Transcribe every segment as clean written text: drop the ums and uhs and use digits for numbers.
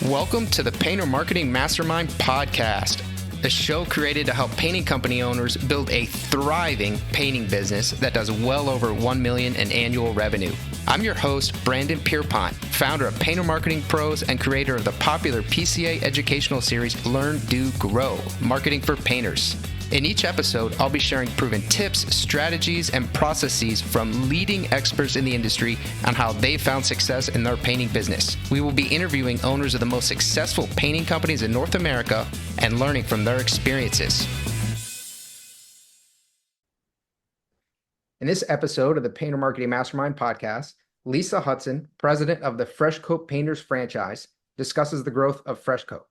Welcome to the Painter Marketing Mastermind Podcast, a show created to help painting company owners build a thriving painting business that does well over $1 million in annual revenue. I'm your host, Brandon Pierpont, founder of Painter Marketing Pros and creator of the popular PCA educational series Learn, Do, Grow, Marketing for Painters. In each episode, I'll be sharing proven tips, strategies, and processes from leading experts in the industry on how they found success in their painting business. We will be interviewing owners of the most successful painting companies in North America and learning from their experiences. In this episode of the Painter Marketing Mastermind Podcast, Lisa Hudson, president of the Fresh Coat Painters franchise, discusses the growth of Fresh Coat.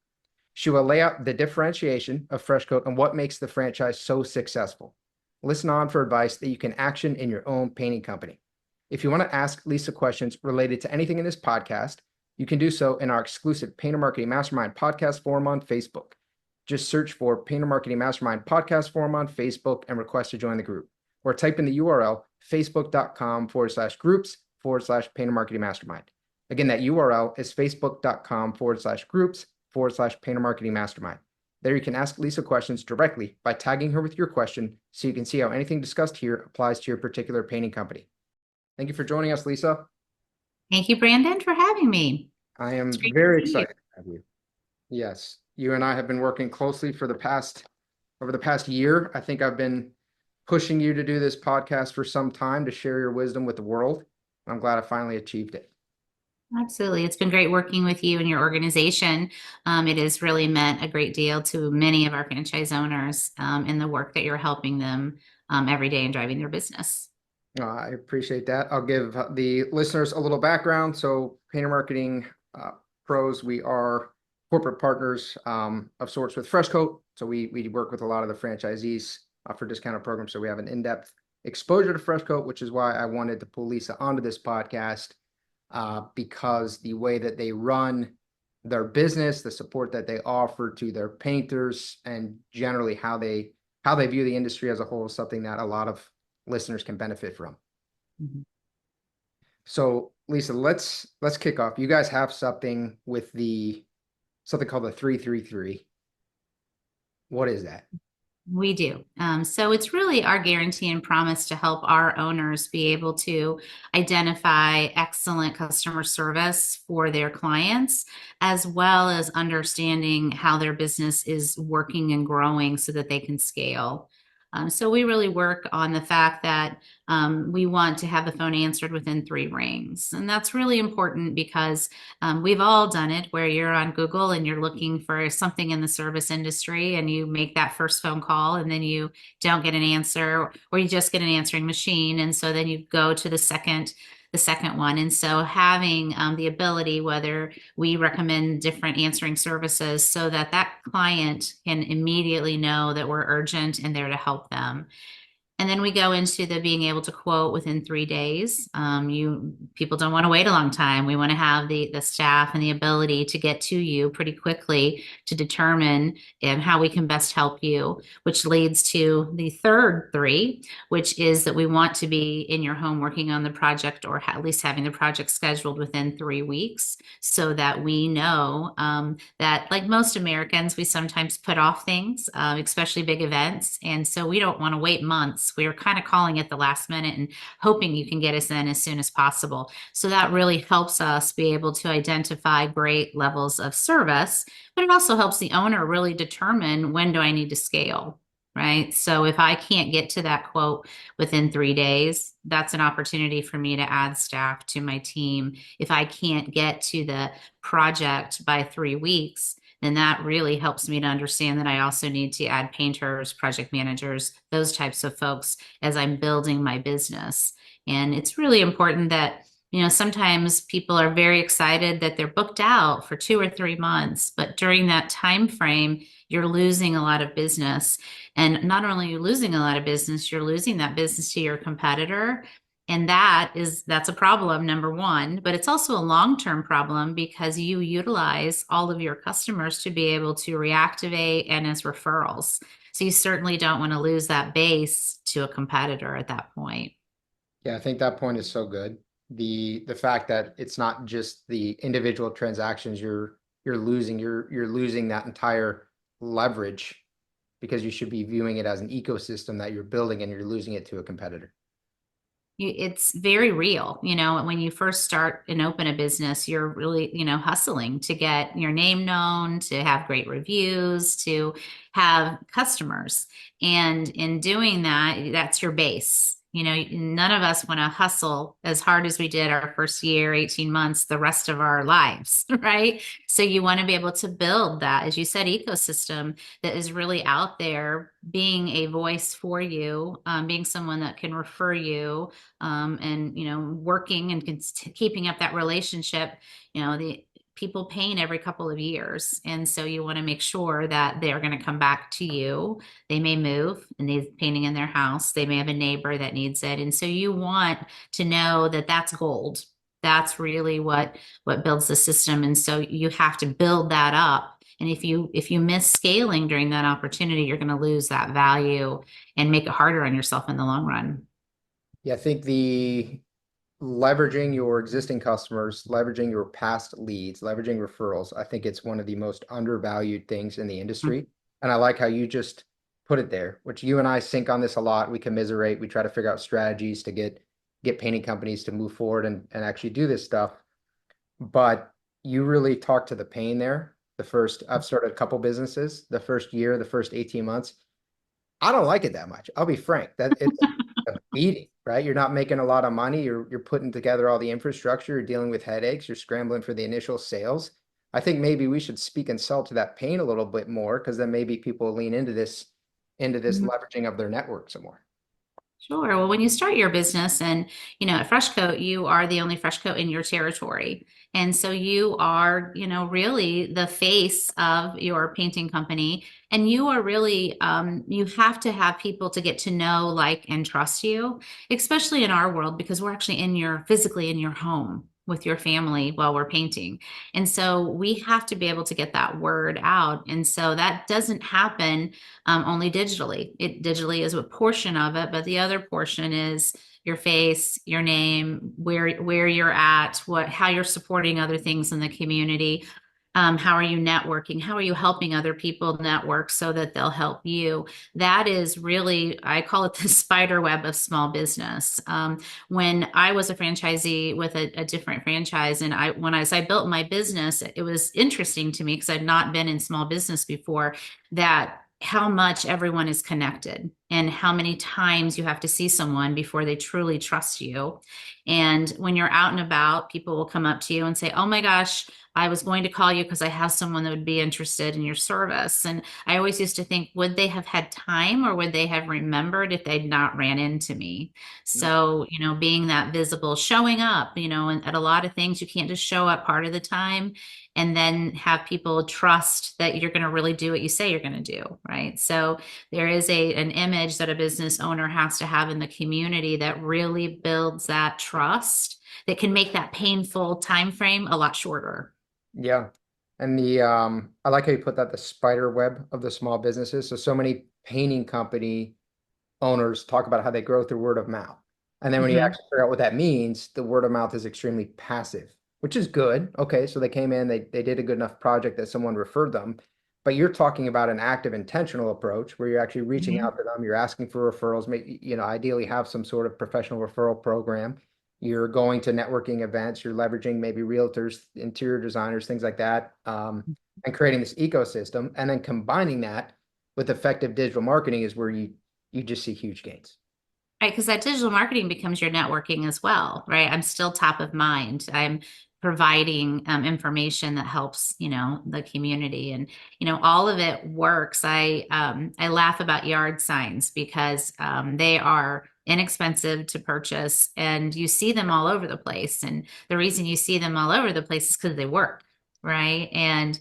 She will lay out the differentiation of Fresh Coat and what makes the franchise so successful. Listen on for advice that you can action in your own painting company. If you want to ask Lisa questions related to anything in this podcast, you can do so in our exclusive Painter Marketing Mastermind Podcast forum on Facebook. Just search for Painter Marketing Mastermind Podcast forum on Facebook and request to join the group. Or type in the URL facebook.com/groups/Painter Marketing Mastermind. Again, that URL is facebook.com/groups/Painter Marketing Mastermind. There you can ask Lisa questions directly by tagging her with your question so you can see how anything discussed here applies to your particular painting company. Thank you for joining us, Lisa. Thank you, Brandon, for having me. I am very excited to have you. Yes, you and I have been working closely over the past year. I think I've been pushing you to do this podcast for some time to share your wisdom with the world. I'm glad I finally achieved it. Absolutely. It's been great working with you and your organization. It has really meant a great deal to many of our franchise owners in the work that you're helping them every day in driving their business. I appreciate that. I'll give the listeners a little background. So Painter Marketing Pros, we are corporate partners of sorts with Fresh Coat. So we work with a lot of the franchisees for discounted programs. So we have an in-depth exposure to Fresh Coat, which is why I wanted to pull Lisa onto this podcast. Because the way that they run their business, the support that they offer to their painters, and generally how they view the industry as a whole is something that a lot of listeners can benefit from. Mm-hmm. So Lisa, let's kick off. You guys have something with something called the 333. What is that? We do. So it's really our guarantee and promise to help our owners be able to identify excellent customer service for their clients, as well as understanding how their business is working and growing so that they can scale. So we really work on the fact that we want to have the phone answered within 3 rings. And that's really important because we've all done it where you're on Google and you're looking for something in the service industry and you make that first phone call and then you don't get an answer, or you just get an answering machine. And so then you go to the second one. And so having the ability, whether we recommend different answering services so that that client can immediately know that we're urgent and there to help them. And then we go into the being able to quote within 3 days. People don't want to wait a long time. We want to have the staff and the ability to get to you pretty quickly to determine how we can best help you, which leads to the third 3, which is that we want to be in your home working on the project, or at least having the project scheduled within 3 weeks, so that we know that, like most Americans, we sometimes put off things, especially big events. And so we don't want to wait months. We're kind of calling it the last minute and hoping you can get us in as soon as possible. So that really helps us be able to identify great levels of service, but it also helps the owner really determine, when do I need to scale, right? So if I can't get to that quote within 3 days, that's an opportunity for me to add staff to my team. If I can't get to the project by 3 weeks, then that really helps me to understand that I also need to add painters, project managers, those types of folks as I'm building my business. And it's really important that, sometimes people are very excited that they're booked out for 2 or 3 months, but during that time frame, you're losing a lot of business. And not only are you losing a lot of business, you're losing that business to your competitor. And that's a problem, number one, but it's also a long-term problem because you utilize all of your customers to be able to reactivate and as referrals. So you certainly don't want to lose that base to a competitor at that point. Yeah, I think that point is so good. The fact that it's not just the individual transactions you're you're losing that entire leverage because you should be viewing it as an ecosystem that you're building and you're losing it to a competitor. It's very real. When you first start and open a business, you're really, hustling to get your name known, to have great reviews, to have customers. And in doing that, that's your base. None of us want to hustle as hard as we did our first year, 18 months, the rest of our lives, right? So you want to be able to build that, as you said, ecosystem that is really out there, being a voice for you, being someone that can refer you, and working and keeping up that relationship. The people paint every couple of years, and so you want to make sure that they're going to come back to you. They may move and need painting in their house. They may have a neighbor that needs it, and so you want to know that that's gold. That's really what builds the system, and so you have to build that up. And if you miss scaling during that opportunity, you're going to lose that value and make it harder on yourself in the long run. Yeah, I think the leveraging your existing customers, leveraging your past leads, leveraging referrals, I think it's one of the most undervalued things in the industry. And I like how you just put it there, which you and I sync on this a lot. We commiserate, we try to figure out strategies to get painting companies to move forward and actually do this stuff. But you really talk to the pain there. I've started a couple businesses, the first year, the first 18 months. I don't like it that much. I'll be frank. That it's a beating, right? You're not making a lot of money. You're putting together all the infrastructure. You're dealing with headaches. You're scrambling for the initial sales. I think maybe we should speak and sell to that pain a little bit more, because then maybe people will lean into this leveraging of their network some more. Sure. Well, when you start your business and, at Fresh Coat, you are the only Fresh Coat in your territory. And so you are, really the face of your painting company. And you are really, you have to have people to get to know, like, and trust you, especially in our world, because we're actually physically in your home with your family while we're painting. And so we have to be able to get that word out. And so that doesn't happen only digitally. It digitally is a portion of it, but the other portion is your face, your name, where you're at, how you're supporting other things in the community. How are you networking? How are you helping other people network so that they'll help you? That is really, I call it the spider web of small business. When I was a franchisee with a different franchise, and as I built my business, it was interesting to me because I'd not been in small business before, that how much everyone is connected and how many times you have to see someone before they truly trust you. And when you're out and about, people will come up to you and say, "Oh my gosh, I was going to call you because I have someone that would be interested in your service." And I always used to think, would they have had time, or would they have remembered if they'd not ran into me? So, being that visible, showing up, and at a lot of things, you can't just show up part of the time and then have people trust that you're going to really do what you say you're going to do, right? So there is an image that a business owner has to have in the community that really builds that trust, that can make that painful time frame a lot shorter. Yeah. And I like how you put that, the spider web of the small businesses. So many painting company owners talk about how they grow through word of mouth. And then when you actually figure out what that means, the word of mouth is extremely passive, which is good. Okay, so they came in, they did a good enough project that someone referred them. But you're talking about an active, intentional approach where you're actually reaching out to them. You're asking for referrals. Maybe, ideally have some sort of professional referral program. You're going to networking events. You're leveraging maybe realtors, interior designers, things like that, and creating this ecosystem. And then combining that with effective digital marketing is where you just see huge gains. Right, because that digital marketing becomes your networking as well, right? I'm still top of mind. I'm providing information that helps, the community, and all of it works. I laugh about yard signs because they are inexpensive to purchase, and you see them all over the place. And the reason you see them all over the place is because they work, right? And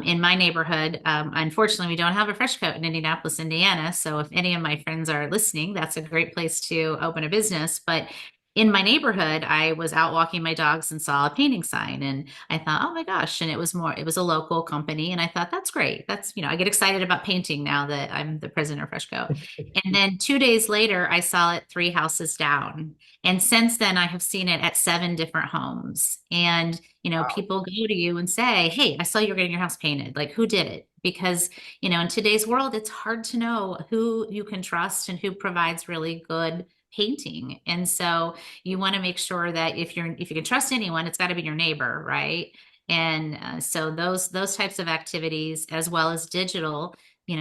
in my neighborhood, unfortunately, we don't have a Fresh Coat in Indianapolis, Indiana. So if any of my friends are listening, that's a great place to open a business. But in my neighborhood, I was out walking my dogs and saw a painting sign, and I thought, oh my gosh. And it was a local company. And I thought, that's great. That's, I get excited about painting now that I'm the president of Freshco. And then 2 days later, I saw it 3 houses down. And since then, I have seen it at 7 different homes. And, Wow. people go to you and say, hey, I saw you're getting your house painted. Like, who did it? Because, in today's world, it's hard to know who you can trust and who provides really good painting. And so you want to make sure that if you can trust anyone, it's got to be your neighbor, right? And so those types of activities, as well as digital,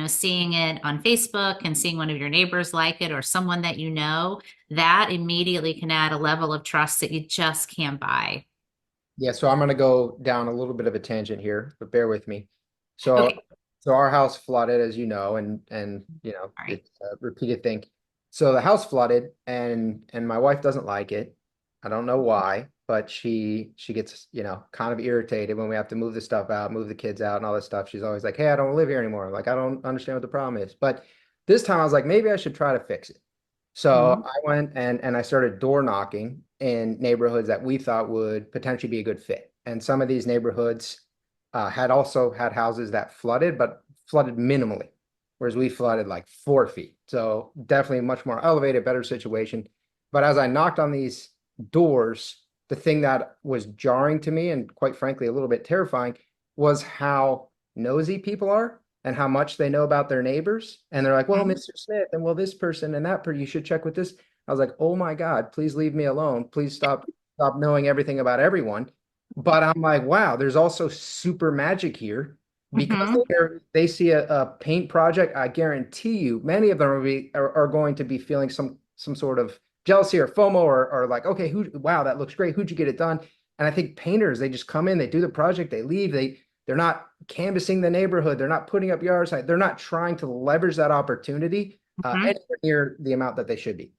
seeing it on Facebook and seeing one of your neighbors like it, or someone that that immediately can add a level of trust that you just can't buy. Yeah, so I'm going to go down a little bit of a tangent here, but bear with me. So, Okay. so our house flooded, as you know, and All right. it's a repeated thing. So the house flooded, and my wife doesn't like it. I don't know why, but she gets kind of irritated when we have to move the stuff out, move the kids out, and all this stuff. She's always like, "Hey, I don't live here anymore. Like, I don't understand what the problem is." But this time, I was like, maybe I should try to fix it. So Mhm. I went and I started door knocking in neighborhoods that we thought would potentially be a good fit. And some of these neighborhoods had also had houses that flooded, but flooded minimally, whereas we flooded like 4 feet. So definitely much more elevated, better situation. But as I knocked on these doors, the thing that was jarring to me and quite frankly a little bit terrifying was how nosy people are and how much they know about their neighbors. And they're like, well, Mhm. Mr. Smith, and well, this person and that person, you should check with this. I was like, oh my God, please leave me alone. Please stop knowing everything about everyone. But I'm like, wow, there's also super magic here because Mhm. they see a paint project. I guarantee you, many of them are going to be feeling some sort of jealousy or FOMO or like, okay, wow, that looks great. Who'd you get it done? And I think painters, they just come in, they do the project, they leave, they're not canvassing the neighborhood. They're not putting up yard signs. They're not trying to leverage that opportunity Mhm. anywhere near the amount that they should be.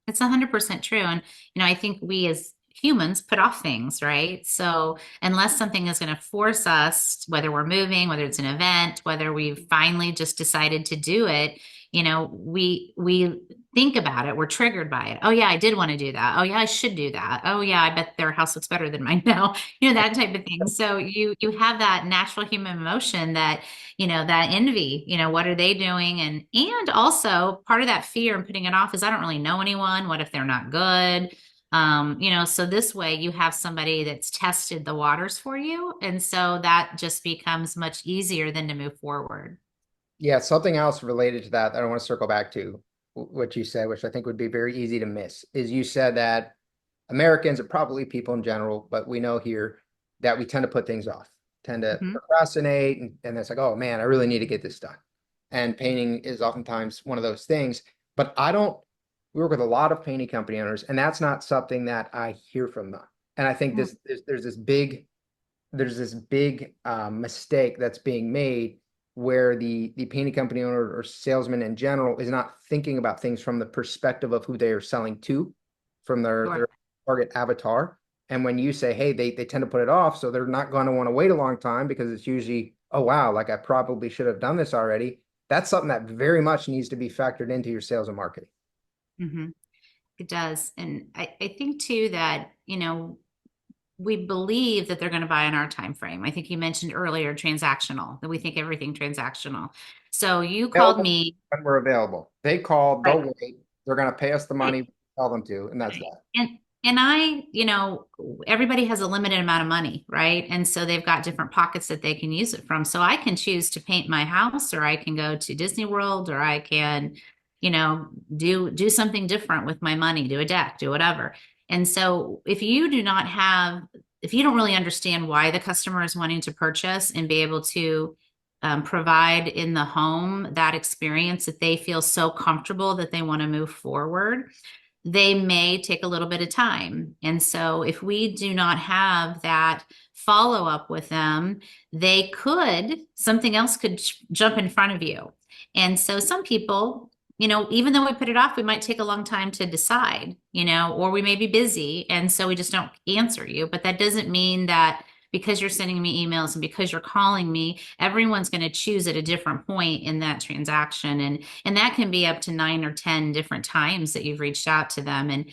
It's 100% true. And, I think we as humans put off things, right? So unless something is going to force us, whether we're moving, whether it's an event, whether we've finally just decided to do it, we think about it. We're triggered by it. Oh yeah, I did want to do that. Oh yeah, I should do that. Oh yeah, I bet their house looks better than mine now. That type of thing. So you have that natural human emotion that that envy, what are they doing? And also part of that fear and putting it off is I don't really know anyone. What if they're not good? So this way you have somebody that's tested the waters for you. And so that just becomes much easier than to move forward. Yeah, something else related to that I want to circle back to what you said, which I think would be very easy to miss, is you said that Americans are probably people in general, but we know here that we tend to put things off, tend to Mhm. procrastinate, and it's like, oh man, I really need to get this done. And painting is oftentimes one of those things. But we work with a lot of painting company owners, and that's not something that I hear from them. And I think Mm. there's this big mistake that's being made where the painting company owner or salesman in general is not thinking about things from the perspective of who they are selling to, from Sure. their target avatar. And when you say, hey, they tend to put it off, so they're not going to want to wait a long time because it's usually, oh wow, like I probably should have done this already. That's something that very much needs to be factored into your sales and marketing. Mhm. It does. And I think too that, we believe that they're going to buy in our time frame. I think you mentioned earlier transactional, that we think everything transactional. So you called Available me, when we're available. They call, right? they'll wait. They're going to pay us the Right. money, tell them to, and that's Right. that. And I, everybody has a limited amount of money, right? And so they've got different pockets that they can use it from. So I can choose to paint my house, or I can go to Disney World, or I can, do something different with my money, do a deck, do whatever. And so if you don't really understand why the customer is wanting to purchase and be able to provide in the home that experience that they feel so comfortable that they want to move forward, they may take a little bit of time. And so if we do not have that follow up with them, something else could jump in front of you. And so some people, even though we put it off, we might take a long time to decide, or we may be busy. And so we just don't answer you. But that doesn't mean that because you're sending me emails and because you're calling me, everyone's going to choose at a different point in that transaction. And that can be up to 9 or 10 different times that you've reached out to them. And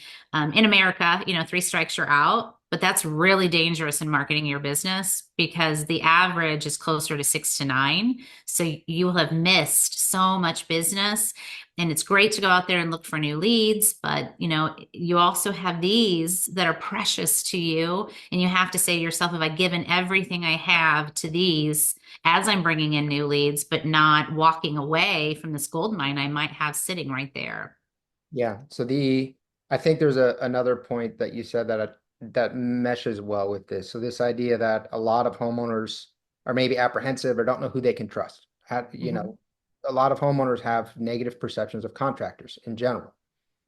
in America, 3 strikes, you're out. But that's really dangerous in marketing your business because the average is closer to 6 to 9. So you will have missed so much business. And it's great to go out there and look for new leads, but you also have these that are precious to you. And you have to say to yourself, have I given everything I have to these as I'm bringing in new leads, but not walking away from this gold mine I might have sitting right there? Yeah. So I think there's another point that you said that meshes well with this. So this idea that a lot of homeowners are maybe apprehensive or don't know who they can trust. Mhm. A lot of homeowners have negative perceptions of contractors in general.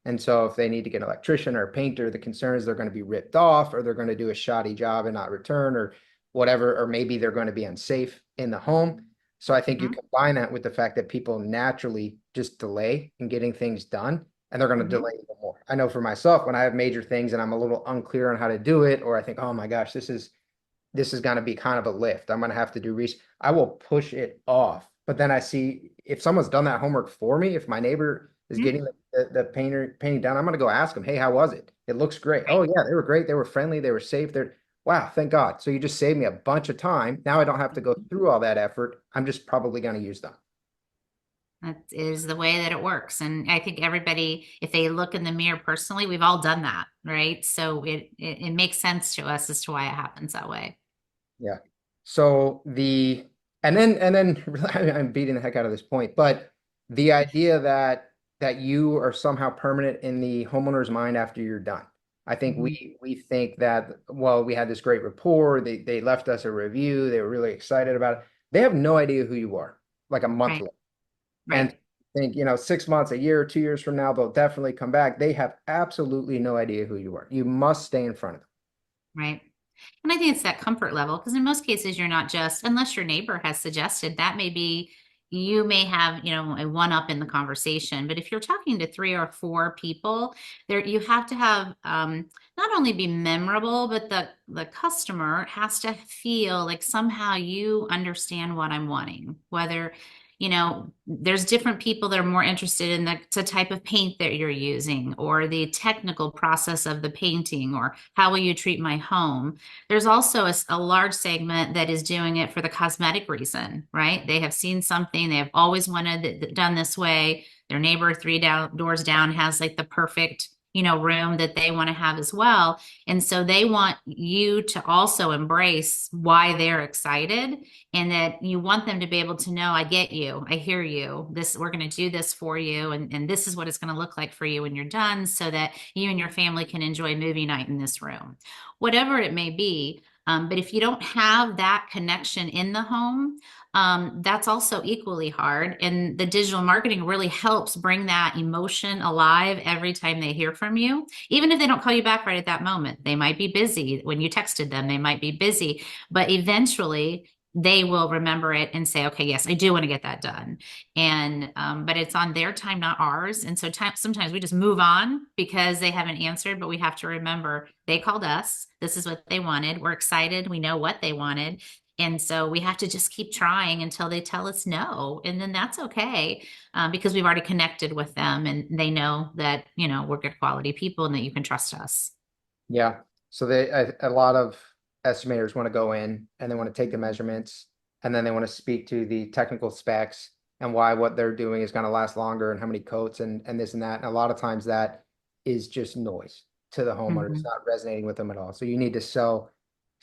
And so if they need to get an electrician or a painter, the concern is they're going to be ripped off or they're going to do a shoddy job and not return or whatever, or maybe they're going to be unsafe in the home. So I think you Mhm. combine that with the fact that people naturally just delay in getting things done and they're going to Mhm. delay even more. I know for myself, when I have major things and I'm a little unclear on how to do it, or I think, oh my gosh, this is going to be kind of a lift. I'm going to have to do research. I will push it off. But then I see if someone's done that homework for me, if my neighbor is Mhm. getting the painting done, I'm going to go ask them, hey, how was it? It looks great. Oh, Right. yeah, they were great. They were friendly. They were safe. Wow, thank God. So you just saved me a bunch of time. Now I don't have to go through all that effort. I'm just probably going to use them. That is the way that it works. And I think everybody, if they look in the mirror personally, we've all done that, right? So it makes sense to us as to why it happens that way. Yeah. So and then really, I'm beating the heck out of this point, but the idea that you are somehow permanent in the homeowner's mind after you're done. I think Mhm. we think that, well, we had this great rapport. They left us a review. They were really excited about it. They have no idea who you are, like a month Right. later. And Right. think, 6 months, a year, 2 years from now, they'll definitely come back. They have absolutely no idea who you are. You must stay in front of them. Right. And I think it's that comfort level because in most cases, you're not just, unless your neighbor has suggested, that may be, you may have, a one up in the conversation. But if you're talking to 3 or 4 people, there you have to have not only be memorable, but the customer has to feel like somehow you understand what I'm wanting. Whether there's different people that are more interested in the type of paint that you're using or the technical process of the painting or how will you treat my home. There's also a large segment that is doing it for the cosmetic reason, right? They have seen something, they have always wanted it done this way. Their neighbor doors down has like the perfect, room that they want to have as well. And so they want you to also embrace why they're excited and that you want them to be able to know, I get you, I hear you. We're going to do this for you. And this is what it's going to look like for you when you're done so that you and your family can enjoy movie night in this room, whatever it may be. But if you don't have that connection in the home, that's also equally hard. And the digital marketing really helps bring that emotion alive every time they hear from you. Even if they don't call you back right at that moment, they might be busy. When you texted them, they might be busy, but eventually they will remember it and say, okay, yes, I do want to get that done. And, but it's on their time, not ours. And so sometimes we just move on because they haven't answered, but we have to remember they called us. This is what they wanted. We're excited. We know what they wanted. And so we have to just keep trying until they tell us no. And then that's okay because we've already connected with them and they know that, we're good quality people and that you can trust us. Yeah. So a lot of estimators want to go in and they want to take the measurements and then they want to speak to the technical specs and why what they're doing is going to last longer and how many coats and this and that. And a lot of times that is just noise to the homeowner. It's Mhm. not resonating with them at all. So you need to sell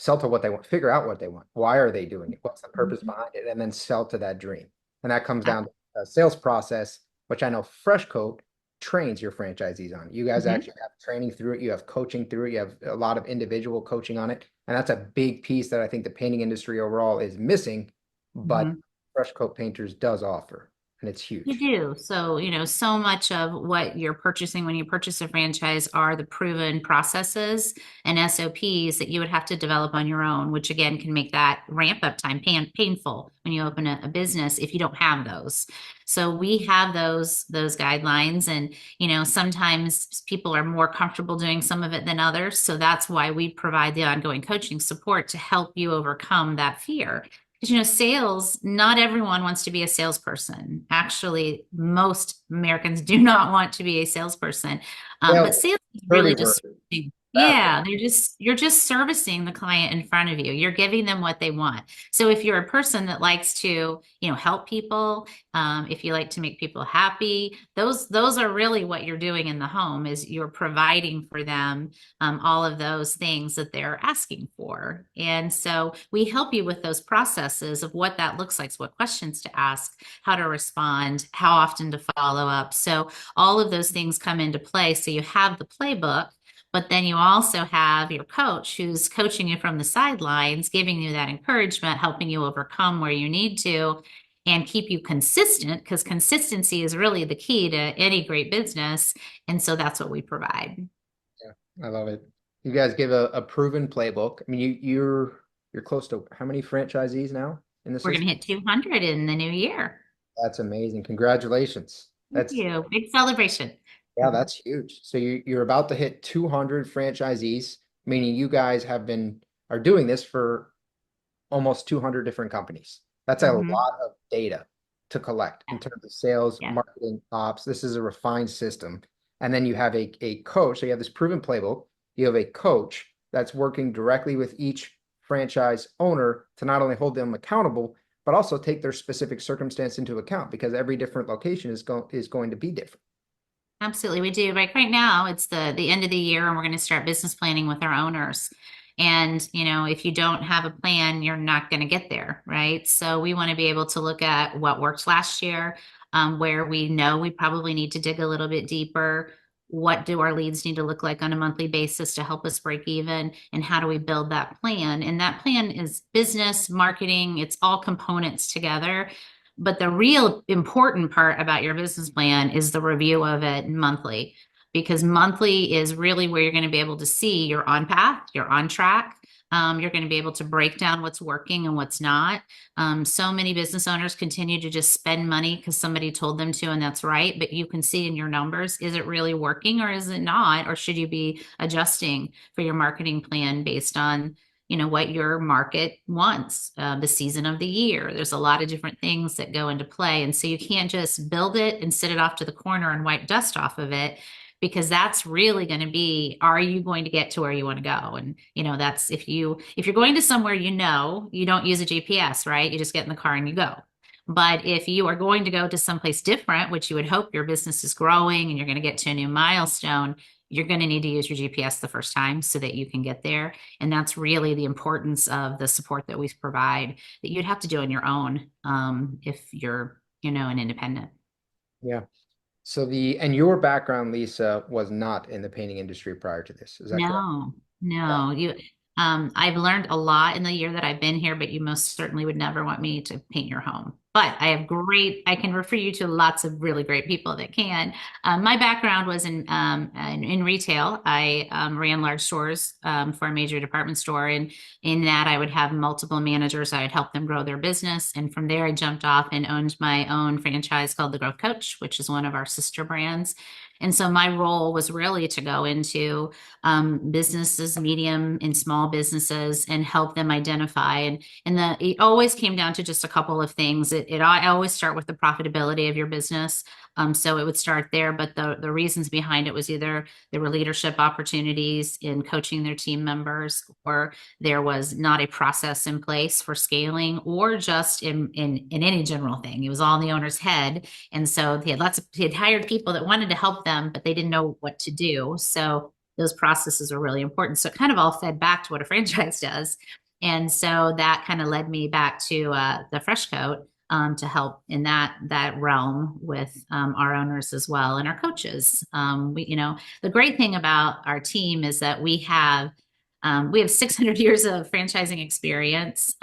to what they want, figure out what they want. Why are they doing it? What's the purpose Mhm. behind it? And then sell to that dream. And that comes down to a sales process, which I know Fresh Coat trains your franchisees on. You guys Mhm. actually have training through it, you have coaching through it, you have a lot of individual coaching on it. And that's a big piece that I think the painting industry overall is missing, but Mhm. Fresh Coat Painters does offer. and it's You huge. do. So, so much of what you're purchasing when you purchase a franchise are the proven processes and SOPs that you would have to develop on your own, which again can make that ramp up time painful when you open a business if you don't have those. So we have those guidelines, and sometimes people are more comfortable doing some of it than others. So that's why we provide the ongoing coaching support to help you overcome that fear. Because sales, not everyone wants to be a salesperson. Actually, most Americans do not want to be a salesperson. But Well, sales is dirty really word. just yeah, you're just servicing the client in front of you. You're giving them what they want. So if you're a person that likes to, help people, if you like to make people happy, those are really what you're doing in the home, is you're providing for them all of those things that they're asking for. And so we help you with those processes of what that looks like, so what questions to ask, how to respond, how often to follow up. So all of those things come into play. So you have the playbook, but then you also have your coach who's coaching you from the sidelines, giving you that encouragement, helping you overcome where you need to, and keep you consistent, because consistency is really the key to any great business. And so that's what we provide. Yeah, I love it. You guys give a proven playbook. I mean, you're close to how many franchisees now in the We're going system? to hit 200 in the new year. That's amazing. Congratulations. Thank That's you. Big celebration. Yeah, that's huge. So you're about to hit 200 franchisees, meaning you guys are doing this for almost 200 different companies. That's a Mhm. lot of data to collect in terms of sales, Yeah. marketing, ops. This is a refined system. And then you have a coach. So you have this proven playbook. You have a coach that's working directly with each franchise owner to not only hold them accountable, but also take their specific circumstance into account, because every different location is going to be different. Absolutely, we do. Right now, it's the end of the year, and we're going to start business planning with our owners. And if you don't have a plan, you're not going to get there, right? So we want to be able to look at what worked last year, where we know we probably need to dig a little bit deeper. What do our leads need to look like on a monthly basis to help us break even? And how do we build that plan? And that plan is business, marketing, it's all components together. But the real important part about your business plan is the review of it monthly, because monthly is really where you're going to be able to see you're on path, you're on track. You're going to be able to break down what's working and what's not. So many business owners continue to just spend money because somebody told them to, and that's right. But you can see in your numbers, is it really working or is it not? Or should you be adjusting for your marketing plan based on what your market wants, the season of the year? There's a lot of different things that go into play. And so you can't just build it and sit it off to the corner and wipe dust off of it, because that's really going to be, are you going to get to where you want to go? And that's, if you're going to somewhere, you don't use a GPS, right? You just get in the car and you go. But if you are going to go to someplace different, which you would hope, your business is growing and you're going to get to a new milestone, you're going to need to use your GPS the first time so that you can get there. And that's really the importance of the support that we provide, that you'd have to do on your own, if you're, an independent. Yeah. So and your background, Lisa, was not in the painting industry prior to this. Is that correct? No, Yeah. no, I've learned a lot in the year that I've been here, but you most certainly would never want me to paint your home. But I can refer you to lots of really great people that can. My background was in retail. I ran large stores for a major department store, and in that I would have multiple managers. I would help them grow their business, and from there I jumped off and owned my own franchise called The Growth Coach, which is one of our sister brands. And so my role was really to go into businesses, medium and small businesses, and help them identify. And it always came down to just a couple of things. I always start with the profitability of your business. So it would start there, but the reasons behind it was either there were leadership opportunities in coaching their team members, or there was not a process in place for scaling, or just in any general thing. It was all in the owner's head. And so he had hired people that wanted to help them, but they didn't know what to do. So those processes are really important. So it kind of all fed back to what a franchise does. And so that kind of led me back to the Fresh Coat, to help in that realm with our owners as well, and our coaches. The great thing about our team is that we have 600 years of franchising experience.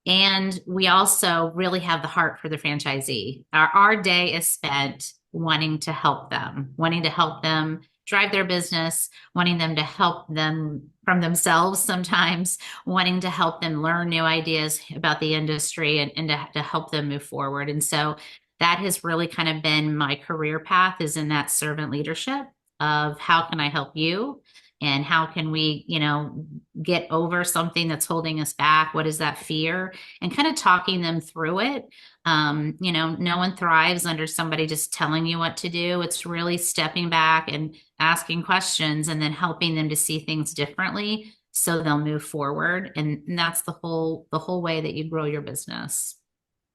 And we also really have the heart for the franchisee. Our day is spent wanting to help them drive their business, wanting them to help them from themselves sometimes, wanting to help them learn new ideas about the industry and to help them move forward. And so that has really kind of been my career path, is in that servant leadership of how can I help you? And how can we, get over something that's holding us back? What is that fear? And kind of talking them through it. No one thrives under somebody just telling you what to do. It's really stepping back and asking questions and then helping them to see things differently so they'll move forward. And that's the whole way that you grow your business.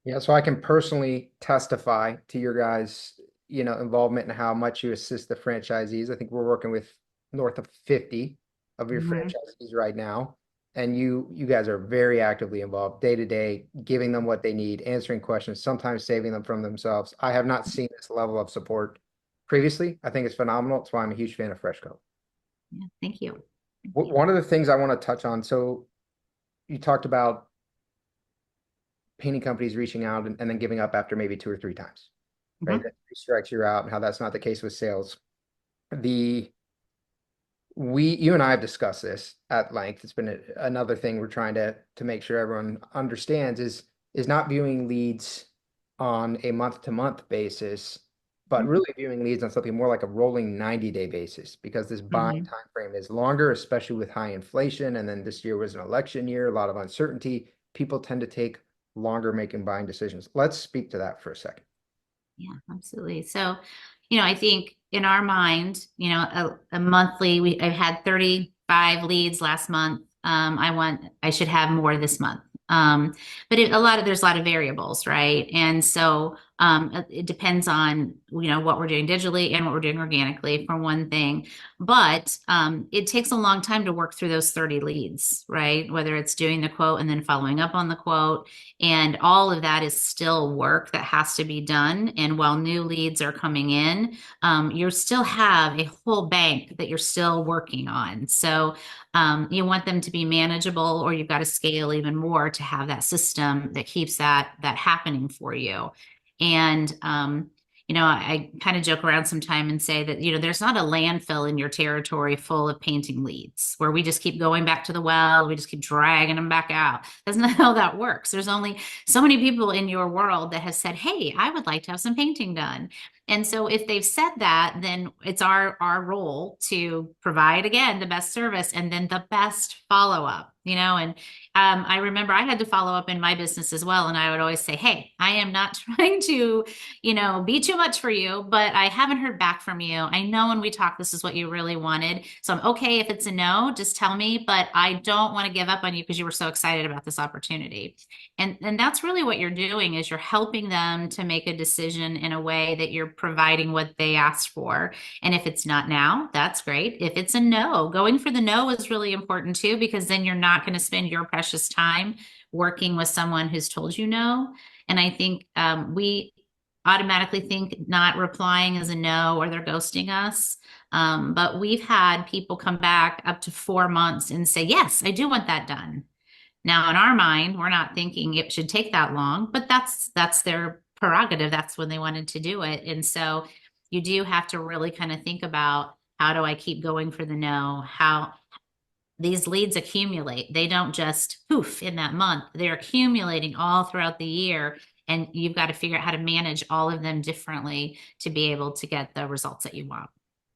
Yeah, so I can personally testify to your guys, involvement and how much you assist the franchisees. I think we're working with north of 50 of your Mhm. franchisees right now. And you guys are very actively involved day to day, giving them what they need, answering questions, sometimes saving them from themselves. I have not seen this level of support previously. I think it's phenomenal. That's why I'm a huge fan of Freshco. Yeah, thank you. Thank you. One of the things I want to touch on, so you talked about painting companies reaching out and then giving up after maybe 2 or 3 times, right? Mhm. That 3 strikes you're out, and how that's not the case with sales. The you and I have discussed this at length. It's been another thing we're trying to make sure everyone understands is not viewing leads on a month-to-month basis, but really viewing leads on something more like a rolling 90-day basis, because this buying Mhm. time frame is longer, especially with high inflation. And then this year was an election year, a lot of uncertainty. People tend to take longer making buying decisions. Let's speak to that for a second. Yeah, absolutely. So, I think in our mind, a monthly, I had 35 leads last month. I should have more this month. But there's a lot of variables, right? And so, it depends on, what we're doing digitally and what we're doing organically, for one thing. But it takes a long time to work through those 30 leads, right? Whether it's doing the quote and then following up on the quote, and all of that is still work that has to be done. And while new leads are coming in, you still have a whole bank that you're still working on. So you want them to be manageable, or you've got to scale even more to have that system that keeps that happening for you. And I kind of joke around sometime and say that, there's not a landfill in your territory full of painting leads where we just keep going back to the well, we just keep dragging them back out. That's not how that works. There's only so many people in your world that have said, hey, I would like to have some painting done. And so if they've said that, then it's our role to provide, again, the best service and then the best follow up, and I remember I had to follow up in my business as well. And I would always say, hey, I am not trying to, be too much for you, but I haven't heard back from you. I know when we talked, this is what you really wanted. So I'm okay if it's a no, just tell me, but I don't want to give up on you because you were so excited about this opportunity. And that's really what you're doing, is you're helping them to make a decision in a way that you're providing what they asked for. And if it's not now, that's great. If it's a no, going for the no is really important too, because then you're not going to spend your precious time working with someone who's told you no. And I think we automatically think not replying is a no, or they're ghosting us. But we've had people come back up to 4 months and say, yes, I do want that done. Now, in our mind, we're not thinking it should take that long, but that's their prerogative. That's when they wanted to do it. And so you do have to really kind of think about, how do I keep going for the no? How these leads accumulate. They don't just poof in that month. They're accumulating all throughout the year. And you've got to figure out how to manage all of them differently to be able to get the results that you want.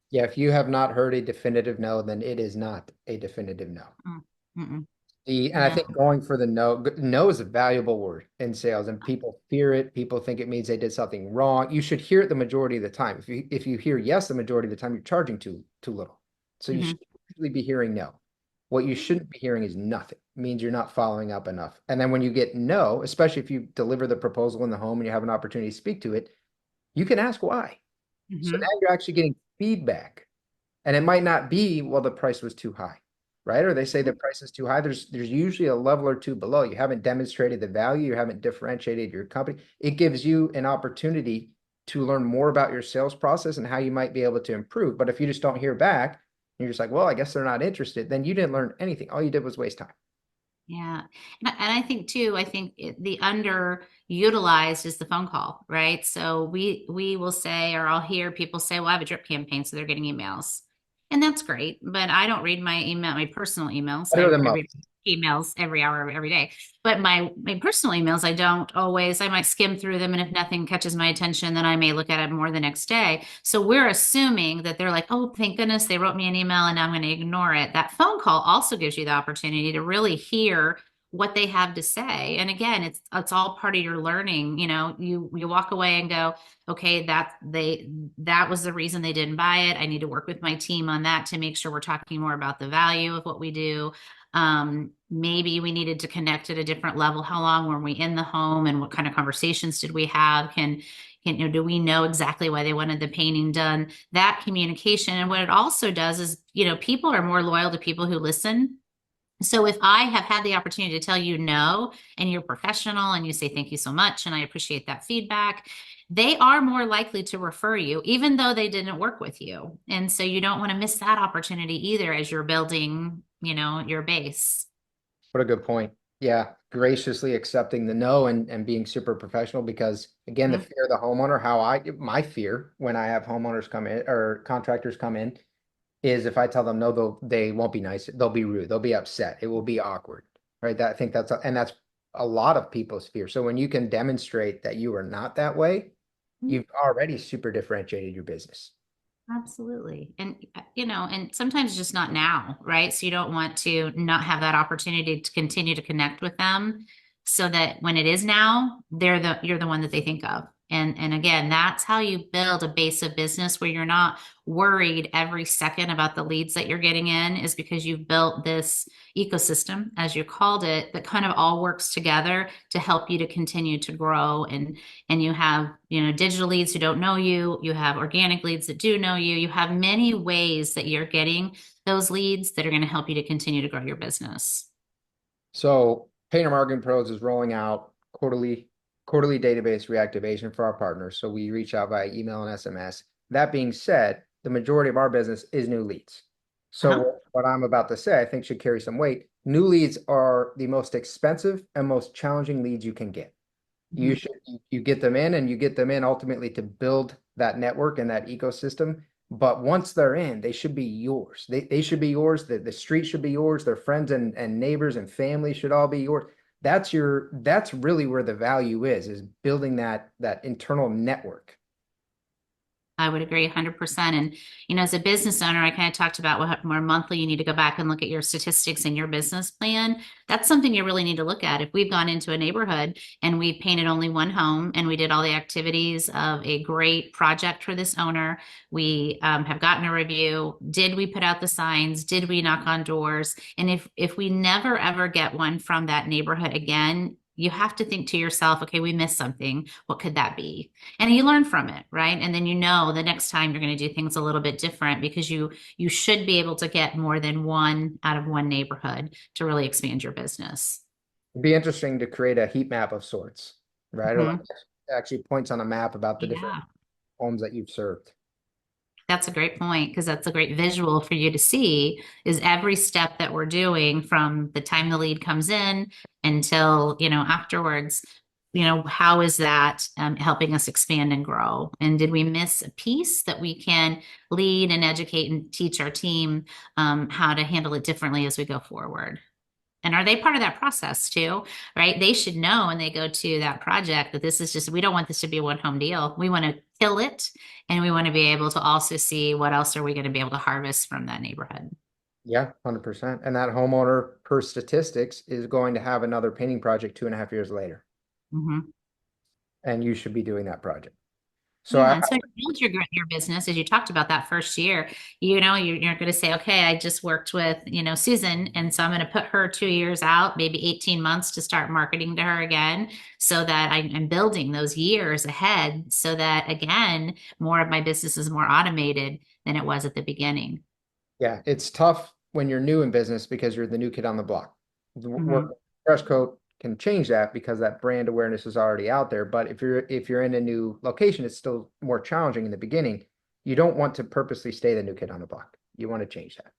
Yeah, if you have not heard a definitive no, then it is not a definitive no. Mm, mm-mm. And I No. think going for the no, no is a valuable word in sales, and people fear it. People think it means they did something wrong. You should hear it the majority of the time. If you hear yes the majority of the time, you're charging too little. So you Mhm. should usually be hearing no. What you shouldn't be hearing is nothing. It means you're not following up enough. And then when you get no, especially if you deliver the proposal in the home and you have an opportunity to speak to it, you can ask why. So now Mhm. you're actually getting feedback. And it might not be, well, the price was too high, right? Or they say the price is too high. There's usually a level or two below. You haven't demonstrated the value, you haven't differentiated your company. It gives you an opportunity to learn more about your sales process and how you might be able to improve. But if you just don't hear back, and you're just like, well, I guess they're not interested, then you didn't learn anything. All you did was waste time. Yeah. And I think too, the underutilized is the phone call, right? So we will say, or I'll hear people say, well, I have a drip campaign, so they're getting emails. And that's great, but I don't read my personal emails. Better than I most. read emails every hour, every day. But my personal emails, I don't always, I might skim through them. And if nothing catches my attention, then I may look at it more the next day. So we're assuming that they're like, oh, thank goodness they wrote me an email and I'm going to ignore it. That phone call also gives you the opportunity to really hear what they have to say. And again, it's all part of your learning. You walk away and go, okay, that was the reason they didn't buy it. I need to work with my team on that to make sure we're talking more about the value of what we do. Maybe we needed to connect at a different level. How long were we in the home and what kind of conversations did we have? Do we know exactly why they wanted the painting done? That communication. And what it also does is, people are more loyal to people who listen. So if I have had the opportunity to tell you no, and you're professional and you say, thank you so much, and I appreciate that feedback, they are more likely to refer you, even though they didn't work with you. And so you don't want to miss that opportunity either as you're building, your base. What a good point. Yeah, graciously accepting the no and being super professional because again, the Mhm. fear of the homeowner, my fear when I have homeowners come in or contractors come in is if I tell them no, they won't be nice, they'll be rude, they'll be upset, it will be awkward, right? I think that's a lot of people's fear. So when you can demonstrate that you are not that way, you've already super differentiated your business. Absolutely. And sometimes just not now, right? So you don't want to not have that opportunity to continue to connect with them so that when it is now, you're the one that they think of. And again, that's how you build a base of business where you're not worried every second about the leads that you're getting in, is because you've built this ecosystem, as you called it, that kind of all works together to help you to continue to grow. And you have, digital leads who don't know you, you have organic leads that do know you, you have many ways that you're getting those leads that are going to help you to continue to grow your business. So Painter Marketing Pros is rolling out quarterly database reactivation for our partners. So we reach out via email and SMS. That being said, the majority of our business is new leads. Uh-huh. So what I'm about to say, I think should carry some weight. New leads are the most expensive and most challenging leads you can get. You Mhm. should you get them in and you get them in ultimately to build that network and that ecosystem. But once they're in, they should be yours. They should be yours. The street should be yours. Their friends and neighbors and family should all be yours. That's really where the value is building that internal network. I would agree 100%. And, as a business owner, I kind of talked about what more monthly you need to go back and look at your statistics and your business plan. That's something you really need to look at. If we've gone into a neighborhood and we painted only one home and we did all the activities of a great project for this owner, we have gotten a review. Did we put out the signs? Did we knock on doors? And if we never ever get one from that neighborhood again, you have to think to yourself, okay, we missed something. What could that be? And you learn from it, right? And then the next time you're going to do things a little bit different, because you should be able to get more than one out of one neighborhood to really expand your business. It'd be interesting to create a heat map of sorts, right? Or like Mhm. actually points on a map about the different Yeah, homes that you've served. that's a great point, because that's a great visual for you to see, is every step that we're doing from the time the lead comes in until, afterwards, how is that helping us expand and grow? And did we miss a piece that we can lead and educate and teach our team how to handle it differently as we go forward? And are they part of that process too, right? They should know when they go to that project that we don't want this to be a one home deal. We want to kill it. And we want to be able to also see what else are we going to be able to harvest from that neighborhood. Yeah, 100%. And that homeowner, per statistics, is going to have another painting project 2.5 years later. Mhm. And you should be doing that project. So Yeah, and so you build your business, as you talked about that first year. You're going to say, okay, I just worked with Susan, and so I'm going to put her 2 years out, maybe 18 months to start marketing to her again, so that I'm building those years ahead, so that again, more of my business is more automated than it was at the beginning. yeah, it's tough when you're new in business because you're the new kid on the block. Mhm. Work Fresh Coat can change that because that brand awareness is already out there. But if you're in a new location, it's still more challenging in the beginning. You don't want to purposely stay the new kid on the block. You want to change that.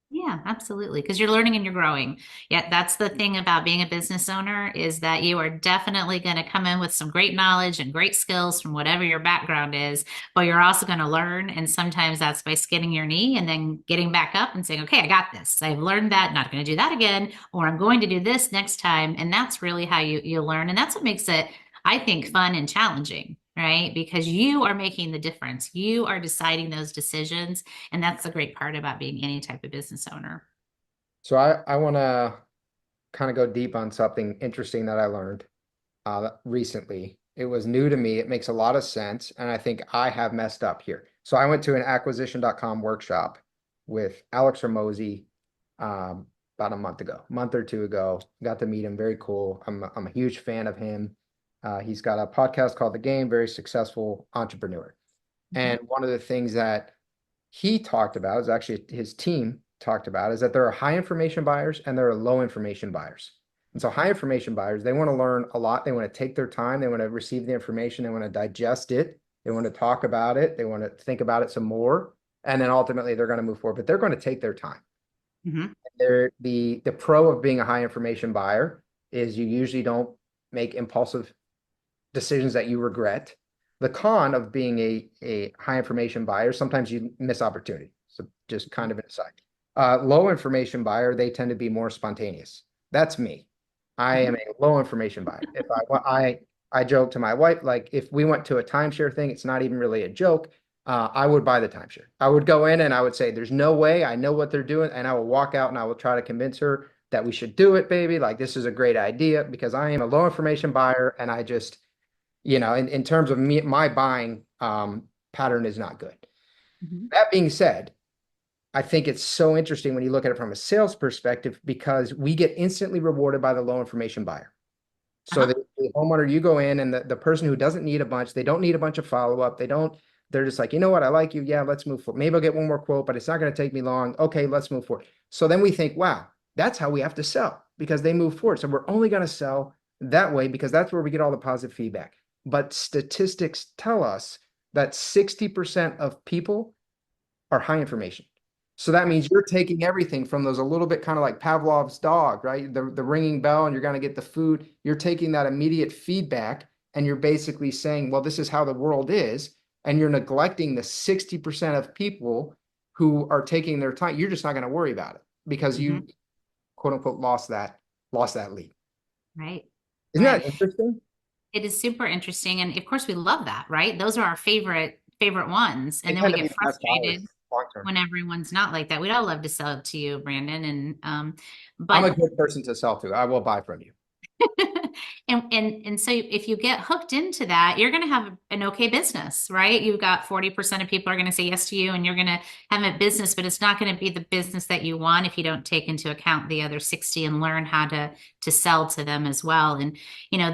Yeah, absolutely. Because you're learning and you're growing. Yeah, that's the thing about being a business owner is that you are definitely going to come in with some great knowledge and great skills from whatever your background is, but you're also going to learn. And sometimes that's by skinning your knee and then getting back up and saying, okay, I got this. I've learned that, not going to do that again, or I'm going to do this next time. And that's really how you learn. And that's what makes it, I think, fun and challenging, right? Because you are making the difference. You are deciding those decisions. And that's the great part about being any type of business owner. So I want to kind of go deep on something interesting that I learned recently. It was new to me. It makes a lot of sense. And I think I have messed up here. So I went to an acquisition.com workshop with Alex Ramosi about a month or two ago. Got to meet him. Very cool. I'm a huge fan of him. He's got a podcast called The Game, very successful entrepreneur. Mhm. And one of the things that he talked about is actually his team talked about is that there are high information buyers and there are low information buyers. And so high information buyers, they want to learn a lot. They want to take their time. They want to receive the information. They want to digest it. They want to talk about it. They want to think about it some more. And then ultimately they're going to move forward, but they're going to take their time. Mhm. The pro of being a high information buyer is you usually don't make impulsive decisions that you regret. The con of being a high information buyer, sometimes you miss opportunity. So just kind of an aside. Low information buyer, they tend to be more spontaneous. That's me. I am Mhm. a low information buyer. If I joke to my wife, like if we went to a timeshare thing, it's not even really a joke. I would buy the timeshare. I would go in and I would say, there's no way. I know what they're doing. And I will walk out and I will try to convince her that we should do it, baby. Like this is a great idea because I am a low information buyer and I just, in terms of me, my buying pattern is not good. Mhm. That being said, I think it's so interesting when you look at it from a sales perspective because we get instantly rewarded by the low information buyer. So Uh-huh. the homeowner, you go in and the person who doesn't need a bunch, they don't need a bunch of follow-up. They're just like, you know what, I like you. Yeah, let's move forward. Maybe I'll get one more quote, but it's not going to take me long. Okay, let's move forward. So then we think, wow, that's how we have to sell because they move forward. So we're only going to sell that way because that's where we get all the positive feedback. But statistics tell us that 60% of people are high information. So that Right. means you're taking everything from those a little bit kind of like Pavlov's dog, right? The ringing bell and you're going to get the food. You're taking that immediate feedback and you're basically saying, well, this is how the world is. And you're neglecting the 60% of people who are taking their time. You're just not going to worry about it because Mhm. you quote unquote lost that lead. Right. Isn't Right. that interesting? It is super interesting. And of course we love that, right? Those are our favorite ones. They And then we tend to be get the best buyers frustrated long term. when everyone's not like that. We'd all love to sell it to you, Brandon. And I'm a but good person to sell to. I will buy from you. and so if you get hooked into that, you're going to have an okay business, right? You've got 40% of people are going to say yes to you and you're going to have a business, but it's not going to be the business that you want if you don't take into account the other 60 and learn how to sell to them as well. And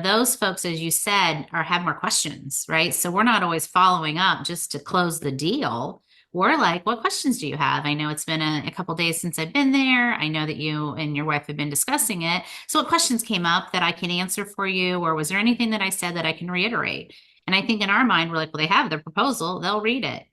those folks, as you said, are have more questions, right? So we're not always following up just to close the deal. We're like, what questions do you have? I know it's been a couple days since I've been there. I know that you and your wife have been discussing it. So, what questions came up that I can answer for you? Or was there anything that I said that I can reiterate? And I think in our mind, we're like, well, they have the proposal, they'll read it.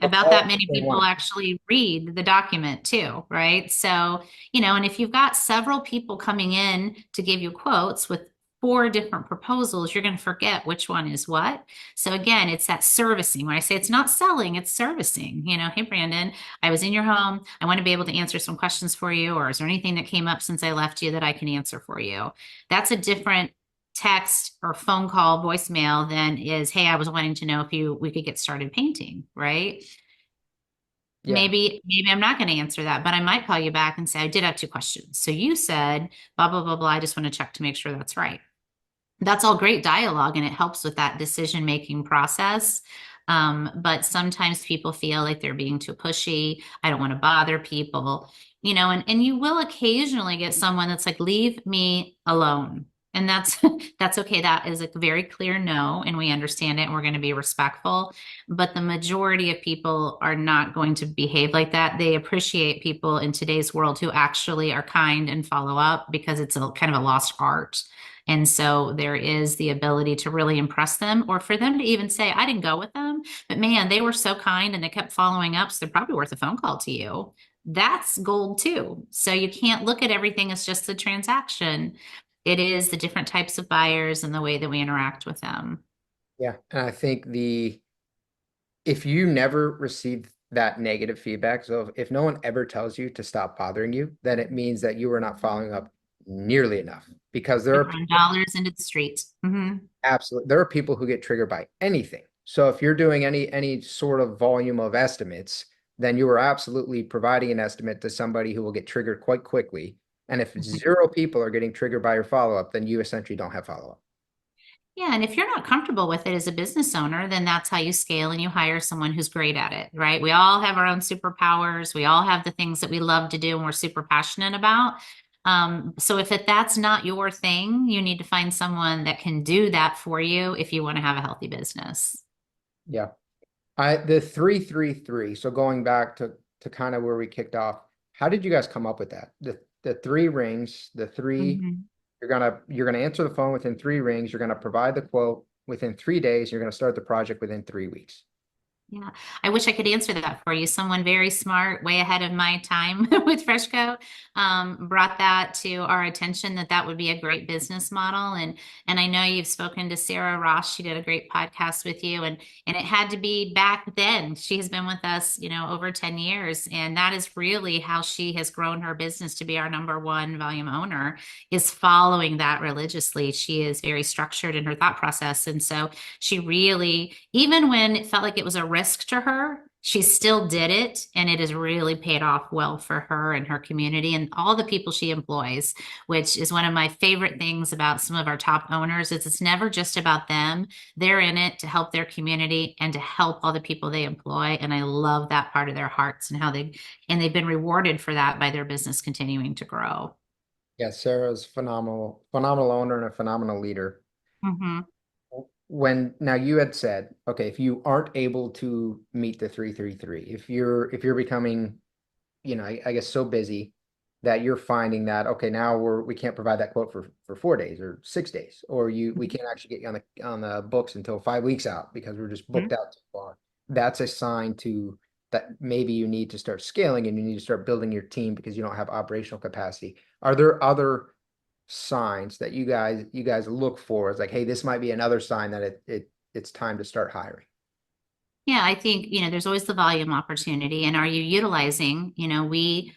About that many They people want. actually read the document too, right? So, and if you've got several people coming in to give you quotes with four different proposals, you're going to forget which one is what. So again, it's that servicing. When I say it's not selling, it's servicing. Hey, Brandon, I was in your home. I want to be able to answer some questions for you. Or is there anything that came up since I left you that I can answer for you? That's a different text or phone call voicemail than is, hey, I was wanting to know if we could get started painting, right? Yeah. Maybe I'm not going to answer that, but I might call you back and say, I did have two questions. So you said, blah, blah, blah, blah. I just want to check to make sure that's right. That's all great dialogue and it helps with that decision making process. But sometimes people feel like they're being too pushy. I don't want to bother people, and you will occasionally get someone that's like, leave me alone. And that's that's okay. That is a very clear no, and we understand it and we're going to be respectful. But the majority of people are not going to behave like that. They appreciate people in today's world who actually are kind and follow up because it's a kind of a lost art And so there is the ability to really impress them, or for them to even say, I didn't go with them, but man, they were so kind and they kept following up. So they're probably worth a phone call to you. That's gold too. So you can't look at everything as just the transaction. It is the different types of buyers and the way that we interact with them. Yeah. And I think if you never receive that negative feedback, so if no one ever tells you to stop bothering you, then it means that you are not following up nearly enough, because there They're are throwing people, dollars into the street. absolutely, there are people who get triggered by anything. So if you're doing any sort of volume of estimates, then you are absolutely providing an estimate to somebody who will get triggered quite quickly. And if zero people are getting triggered by your follow-up, then you essentially don't have follow-up. Yeah, and if you're not comfortable with it as a business owner, then that's how you scale and you hire someone who's great at it, right? We all have our own superpowers. We all have the things that we love to do and we're super passionate about. So if that's not your thing, you need to find someone that can do that for you if you want to have a healthy business. Yeah. The 3-3-3. So going back to kind of where we kicked off, how did you guys come up with that? The three rings, the three, Mhm. you're gonna answer the phone within 3 rings, you're gonna provide the quote within 3 days, you're gonna start the project within 3 weeks. Yeah, I wish I could answer that for you. Someone very smart, way ahead of my time with Freshco, brought that to our attention that that would be a great business model. And I know you've spoken to Sarah Ross. She did a great podcast with you, and it had to be back then. She has been with us, over 10 years, and that is really how she has grown her business to be our number one volume owner. Is following that religiously. She is very structured in her thought process, and so she really, even when it felt like it was a risk to her, she still did it. And it has really paid off well for her and her community and all the people she employs, which is one of my favorite things about some of our top owners is it's never just about them. They're in it to help their community and to help all the people they employ. And I love that part of their hearts and they've been rewarded for that by their business continuing to grow. Yeah, Sarah's phenomenal, phenomenal owner and a phenomenal leader. Mm-hmm. When now you had said, okay, if you aren't able to meet the 3-3-3, if you're becoming, I guess so busy that you're finding that, okay, now we can't provide that quote for 4 days or 6 days, or we can't actually get you on the books until 5 weeks out because we're just booked out too far. That's a sign that maybe you need to start scaling and you need to start building your team because you don't have operational capacity. Are there other signs that you guys look for? It's like, hey, this might be another sign that it's time to start hiring. Yeah, I think, there's always the volume opportunity. And are you utilizing, we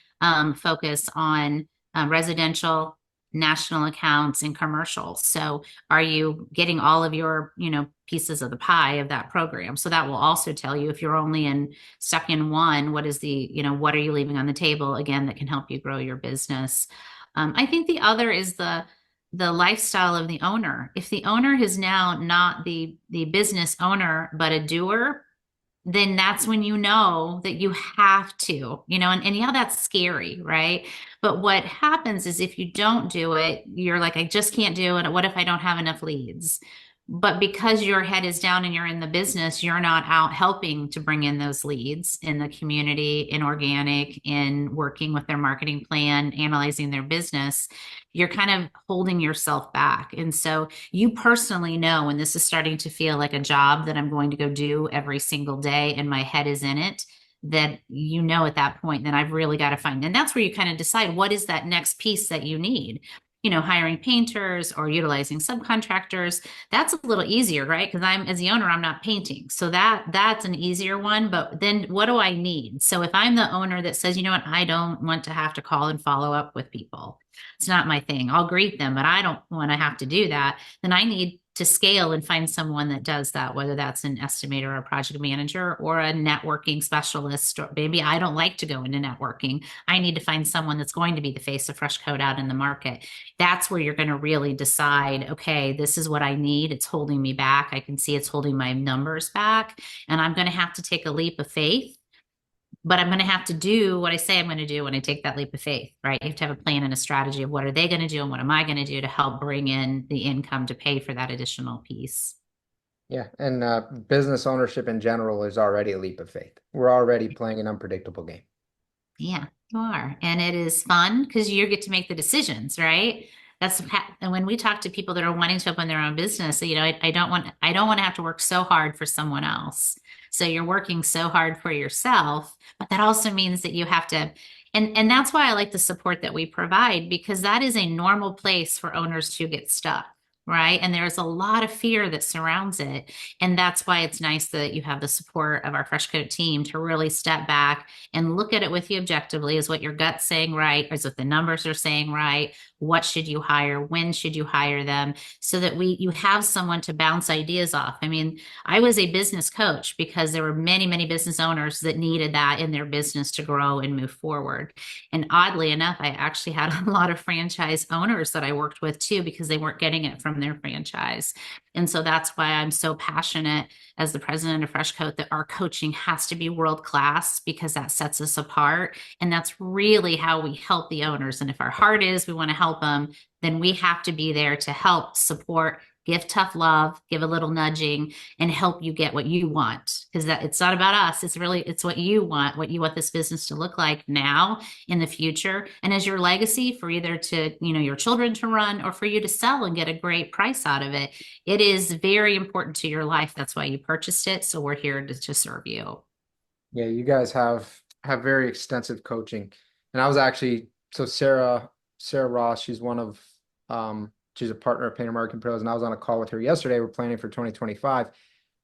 focus on residential, national accounts, and commercials. So are you getting all of your, pieces of the pie of that program? So that will also tell you if you're only stuck in one, what is what are you leaving on the table again that can help you grow your business? I think the other is the lifestyle of the owner. If the owner is now not the business owner, but a doer, then that's when you know that you have to, and yeah, that's scary, right? But what happens is if you don't do it, you're like, I just can't do it. What if I don't have enough leads? But because your head is down and you're in the business, you're not out helping to bring in those leads in the community, in organic, in working with their marketing plan, analyzing their business. You're kind of holding yourself back. And so you personally know when this is starting to feel like a job that I'm going to go do every single day and my head is in it, that at that point, then I've really got to find. And that's where you kind of decide what is that next piece that you need. Hiring painters or utilizing subcontractors, that's a little easier, right? Because as the owner, I'm not painting. So that's an easier one. But then what do I need? So if I'm the owner that says, you know what, I don't want to have to call and follow up with people. It's not my thing. I'll greet them, but I don't want to have to do that. Then I need to scale and find someone that does that, whether that's an estimator or a project manager or a networking specialist, or maybe I don't like to go into networking. I need to find someone that's going to be the face of Fresh Coat out in the market. That's where you're going to really decide, okay, this is what I need. It's holding me back. I can see it's holding my numbers back, and I'm going to have to take a leap of faith. But I'm going to have to do what I say I'm going to do when I take that leap of faith, right? You have to have a plan and a strategy of what are they going to do and what am I going to do to help bring in the income to pay for that additional piece. Yeah, and business ownership in general is already a leap of faith. We're already playing an unpredictable game. Yeah, you are. And it is fun because you get to make the decisions, right? And when we talk to people that are wanting to open their own business, I don't want to have to work so hard for someone else. So you're working so hard for yourself, but that also means that you have to, and that's why I like the support that we provide, because that is a normal place for owners to get stuck. Right. And there's a lot of fear that surrounds it. And that's why it's nice that you have the support of our Fresh Coat team to really step back and look at it with you objectively. Is what your gut's saying right? Is what the numbers are saying right? What should you hire? When should you hire them? So that you have someone to bounce ideas off. I mean, I was a business coach because there were many, many business owners that needed that in their business to grow and move forward. And oddly enough, I actually had a lot of franchise owners that I worked with too, because they weren't getting it from their franchise. And so that's why I'm so passionate as the president of Fresh Coat that our coaching has to be world class, because that sets us apart. And that's really how we help the owners. And if our heart is we want to help them, then we have to be there to help, support, give tough love, give a little nudging, and help you get what you want. Because that it's not about us. It's what you want this business to look like now, in the future, and as your legacy for either to, your children to run, or for you to sell and get a great price out of it. It is very important to your life. That's why you purchased it. So we're here to serve you. Yeah, you guys have very extensive coaching. And I was actually, so Sarah Ross, she's one of she's a partner of Painter Marketing Pros, and I was on a call with her yesterday. We're planning for 2025.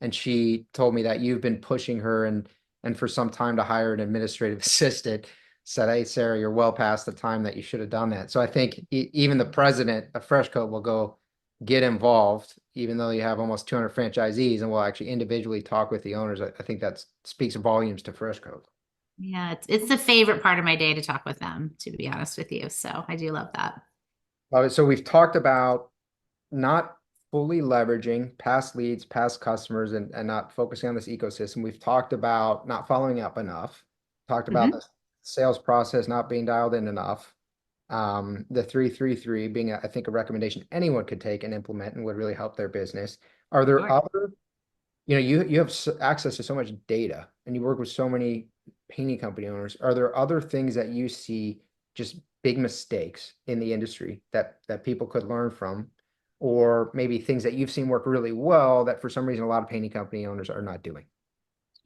And she told me that you've been pushing her and for some time to hire an administrative assistant. Said, hey, Sarah, you're well past the time that you should have done that. So I think even the president of Fresh Coat will go get involved, even though you have almost 200 franchisees, and we'll actually individually talk with the owners. I think that speaks volumes to Fresh Coat. Yeah, it's the favorite part of my day to talk with them, to be honest with you. So I do love that. So we've talked about not fully leveraging past leads, past customers, and not focusing on this ecosystem. We've talked about not following up enough, talked about Mhm. the sales process not being dialed in enough. The 3-3-3 being, I think, a recommendation anyone could take and implement and would really help their business. Are there Sure. other, you have access to so much data and you work with so many painting company owners. Are there other things that you see, just big mistakes in the industry that people could learn from, or maybe things that you've seen work really well that for some reason a lot of painting company owners are not doing?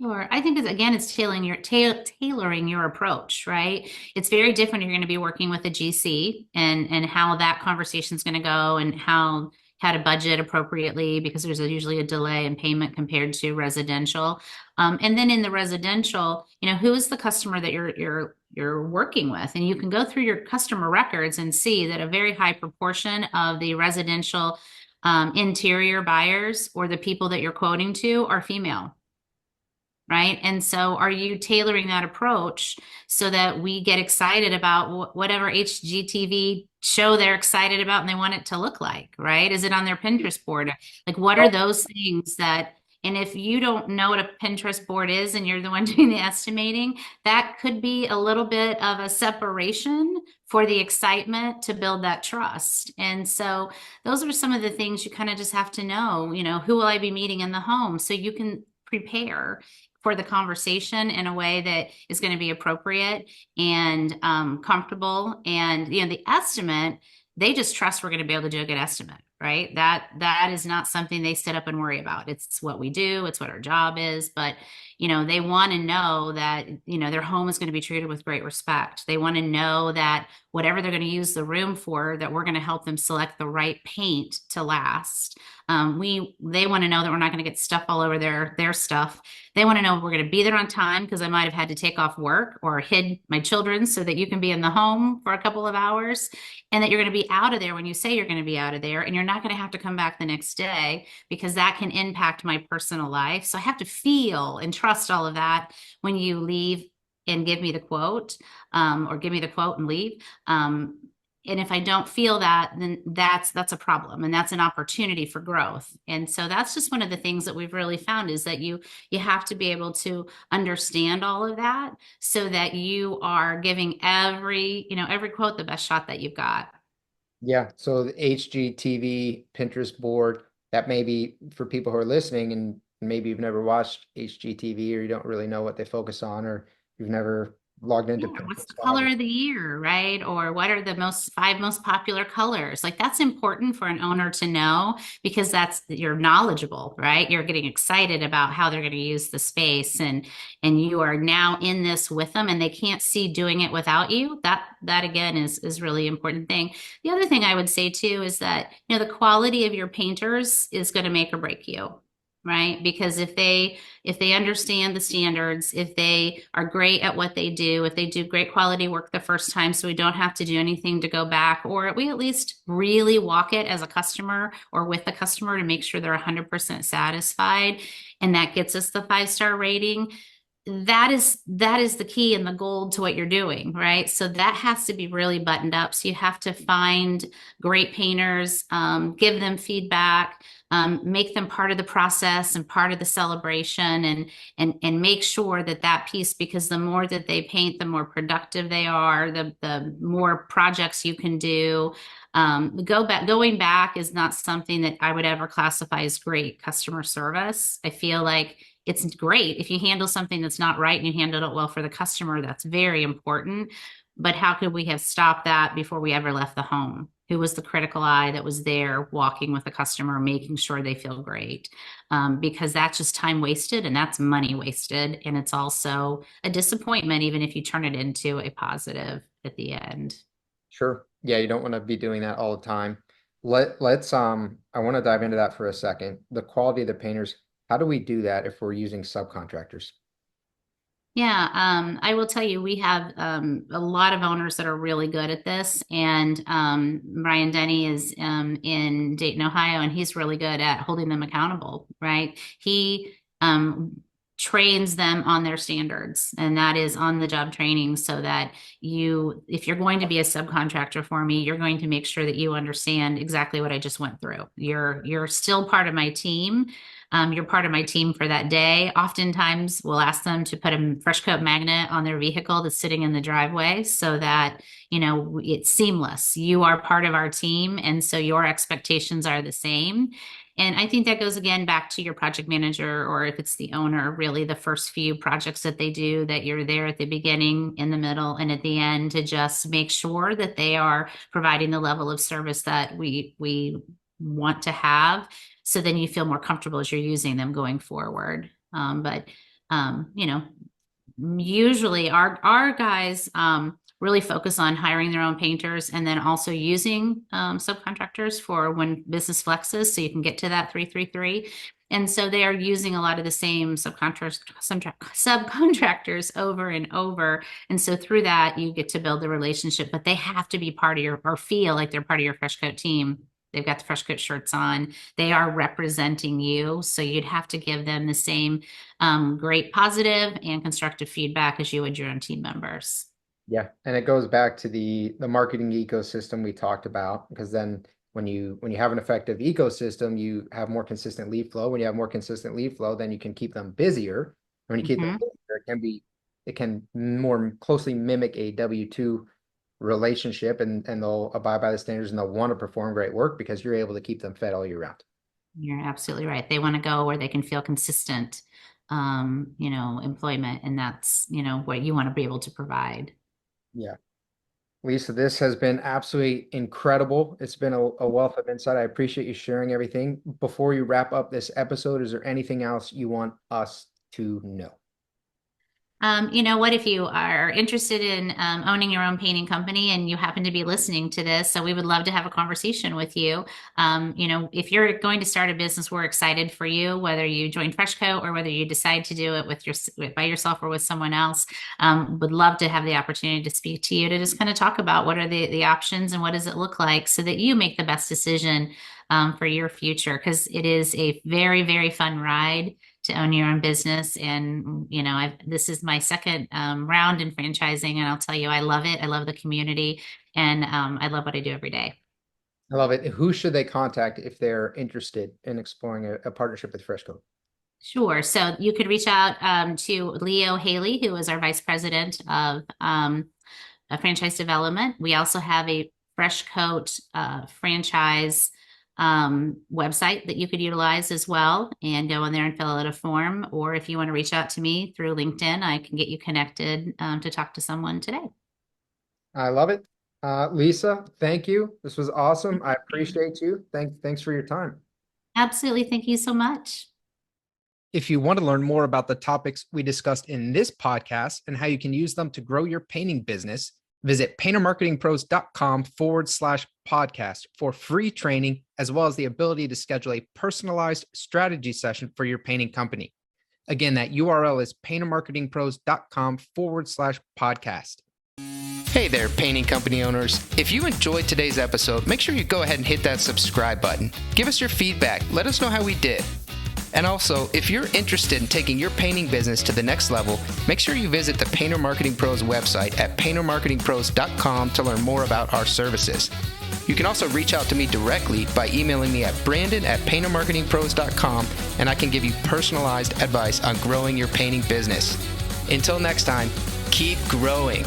Sure. I think it's tailoring your approach, right? It's very different if you're going to be working with a GC, and how that conversation is going to go, and how to budget appropriately, because there's usually a delay in payment compared to residential. And then in the residential, who is the customer that you're working with, and you can go through your customer records and see that a very high proportion of the residential interior buyers, or the people that you're quoting to, are female. Right. And so are you tailoring that approach so that we get excited about whatever HGTV show they're excited about and they want it to look like, right? Is it on their Pinterest board? Like, what are those things and if you don't know what a Pinterest board is and you're the one doing the estimating, that could be a little bit of a separation for the excitement to build that trust. And so those are some of the things you kind of just have to know, who will I be meeting in the home, so you can prepare for the conversation in a way that is going to be appropriate and comfortable. And the estimate, they just trust we're going to be able to do a good estimate, right? That is not something they sit up and worry about. It's what we do, it's what our job is. But they want to know that their home is going to be treated with great respect. They want to know that whatever they're going to use the room for, that we're going to help them select the right paint to last. They want to know that we're not going to get stuff all over their stuff. They want to know we're going to be there on time, because I might have had to take off work or hid my children so that you can be in the home for a couple of hours, and that you're going to be out of there when you say you're going to be out of there, and you're not going to have to come back the next day, because that can impact my personal life. So I have to feel and trust all of that when you leave and give me the quote, or give me the quote and leave. And if I don't feel that, then that's a problem, and that's an opportunity for growth. And so that's just one of the things that we've really found, is that you have to be able to understand all of that, so that you are giving every quote the best shot that you've got. Yeah. So the HGTV Pinterest board, that may be for people who are listening and maybe you've never watched HGTV, or you don't really know what they focus on, or you've never logged into Yeah, what's the Pinterest. color of the year, right? Or what are the five most popular colors? Like that's important for an owner to know because that's you're knowledgeable, right? You're getting excited about how they're going to use the space and you are now in this with them and they can't see doing it without you. That again is really important thing. The other thing I would say too is that, you know, the quality of your painters is going to make or break you, right? Because if they understand the standards, if they are great at what they do, if they do great quality work the first time, so we don't have to do anything to go back, or we at least really walk it as a customer or with the customer to make sure they're 100% satisfied, and that gets us the 5-star rating. That is the key and the gold to what you're doing, right? So that has to be really buttoned up. So you have to find great painters, give them feedback, make them part of the process and part of the celebration, and make sure that piece, because the more that they paint, the more productive they are, the more projects you can do. Going back is not something that I would ever classify as great customer service. I feel like it's great if you handle something that's not right and you handled it well for the customer. That's very important. But how could we have stopped that before we ever left the home? Who was the critical eye that was there walking with the customer, making sure they feel great? Because that's just time wasted and that's money wasted. And it's also a disappointment, even if you turn it into a positive at the end. Sure. Yeah, you don't want to be doing that all the time. Let's I want to dive into that for a second. The quality of the painters, how do we do that if we're using subcontractors? Yeah, I will tell you, we have a lot of owners that are really good at this. And Brian Denny is in Dayton, Ohio, and he's really good at holding them accountable, right? He trains them on their standards, and that is on the job training, so that if you're going to be a subcontractor for me, you're going to make sure that you understand exactly what I just went through. You're still part of my team. You're part of my team for that day. Oftentimes, we'll ask them to put a fresh coat magnet on their vehicle that's sitting in the driveway so that, you know, it's seamless. You are part of our team, and so your expectations are the same. And I think that goes again back to your project manager, or if it's the owner, really the first few projects that they do, that you're there at the beginning, in the middle, and at the end to just make sure that they are providing the level of service that we want to have. So then you feel more comfortable as you're using them going forward. You know, usually our guys really focus on hiring their own painters and then also using subcontractors for when business flexes, so you can get to that 333. And so they are using a lot of the same subcontractors over and over. And so through that, you get to build the relationship, but they have to be part of or feel like they're part of your fresh coat team. They've got the fresh coat shirts on. They are representing you. So you'd have to give them the same great positive and constructive feedback as you would your own team members. Yeah, and it goes back to the marketing ecosystem we talked about, because then when you have an effective ecosystem, you have more consistent lead flow. When you have more consistent lead flow, then you can keep them busier. When you keep them busier, it can more closely mimic a W-2 relationship, and they'll abide by the standards and they'll want to perform great work because you're able to keep them fed all year round. You're absolutely right. They want to go where they can feel consistent, you know, employment, and that's, you know, what you want to be able to provide. Yeah. Lisa, this has been absolutely incredible. It's been a wealth of insight. I appreciate you sharing everything. Before you wrap up this episode, is there anything else you want us to know? You know what, if you are interested in owning your own painting company and you happen to be listening to this, so we would love to have a conversation with you. You know, if you're going to start a business, we're excited for you, whether you join Freshcoat or whether you decide to do it by yourself or with someone else. Would love to have the opportunity to speak to you, to just kind of talk about what are the options and what does it look like, so that you make the best decision for your future, because it is a very, very fun ride to own your own business. And, you know, this is my second round in franchising, and I'll tell you, I love it. I love the community, and I love what I do every day. I love it. Who should they contact if they're interested in exploring a partnership with Freshcoat? Sure. So you could reach out to Leo Haley, who is our vice president of franchise development. We also have a Freshcoat franchise website that you could utilize as well, and go in there and fill out a form. Or if you want to reach out to me through LinkedIn, I can get you connected to talk to someone today. I love it. Lisa, thank you. This was awesome. I appreciate you. Thanks for your time. Absolutely. Thank you so much. If you want to learn more about the topics we discussed in this podcast and how you can use them to grow your painting business, visit paintermarketingpros.com/podcast for free training, as well as the ability to schedule a personalized strategy session for your painting company. Again, that URL is paintermarketingpros.com/podcast. Hey there, painting company owners. If you enjoyed today's episode, make sure you go ahead and hit that subscribe button. Give us your feedback. Let us know how we did. And also, if you're interested in taking your painting business to the next level, make sure you visit the Painter Marketing Pros website at paintermarketingpros.com to learn more about our services. You can also reach out to me directly by emailing me at brandon@paintermarketingpros.com, and I can give you personalized advice on growing your painting business. Until next time, keep growing.